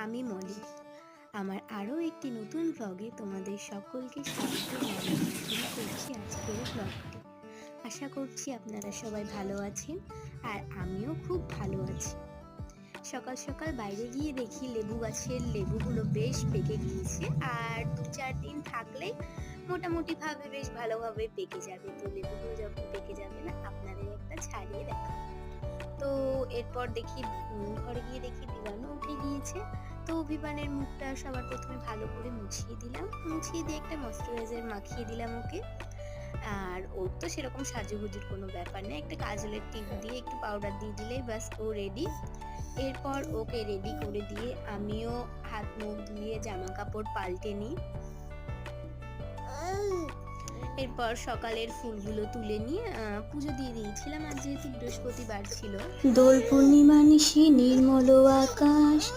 আমি মলি। আমার আরও একটি নতুন ব্লগে তোমাদের সকলকে স্বাগত জানিয়ে শুরু করছি আজকের ব্লগটি। আশা করছি আপনারা সবাই ভালো আছেন আর আমিও খুব ভালো আছি। সকাল সকাল বাইরে গিয়ে দেখি লেবু গাছের লেবুগুলো বেশ পেকে গিয়েছে, আর 2-4 দিন থাকলেই মোটামুটি ভাবে বেশ ভালোভাবে পেকে যাবে। তো লেবুগুলো যখন পেকে যাবে না, আপনাদের একটা ছাড়িয়ে দেখাবো। তো এরপর দেখি ঘরে গিয়ে দেখি বিমানও উঠে গিয়েছে। তো বিমানের মুখটা সবার প্রথমে ভালো করে মুছিয়ে দিলাম, মুছিয়ে দিয়ে একটা ময়শ্চারাইজার মাখিয়ে দিলাম ওকে। আর ওর তো সেরকম সাজুগুজুর কোনো ব্যাপার নেই, একটা কাজলের টিপ দিয়ে একটু পাউডার দিয়ে দিলেই ব্যাস ও রেডি। এরপর ওকে রেডি করে দিয়ে আমিও হাত মুখ ধুয়ে জামা কাপড় পাল্টে নিই। এরপর সকালের ফুলগুলো তুলে নিয়ে পুজো দিয়ে দিয়েছিলাম, আর যেহেতু বৃহস্পতিবার ছিল। দোল পূর্ণিমা নিশি নির্মল আকাশ,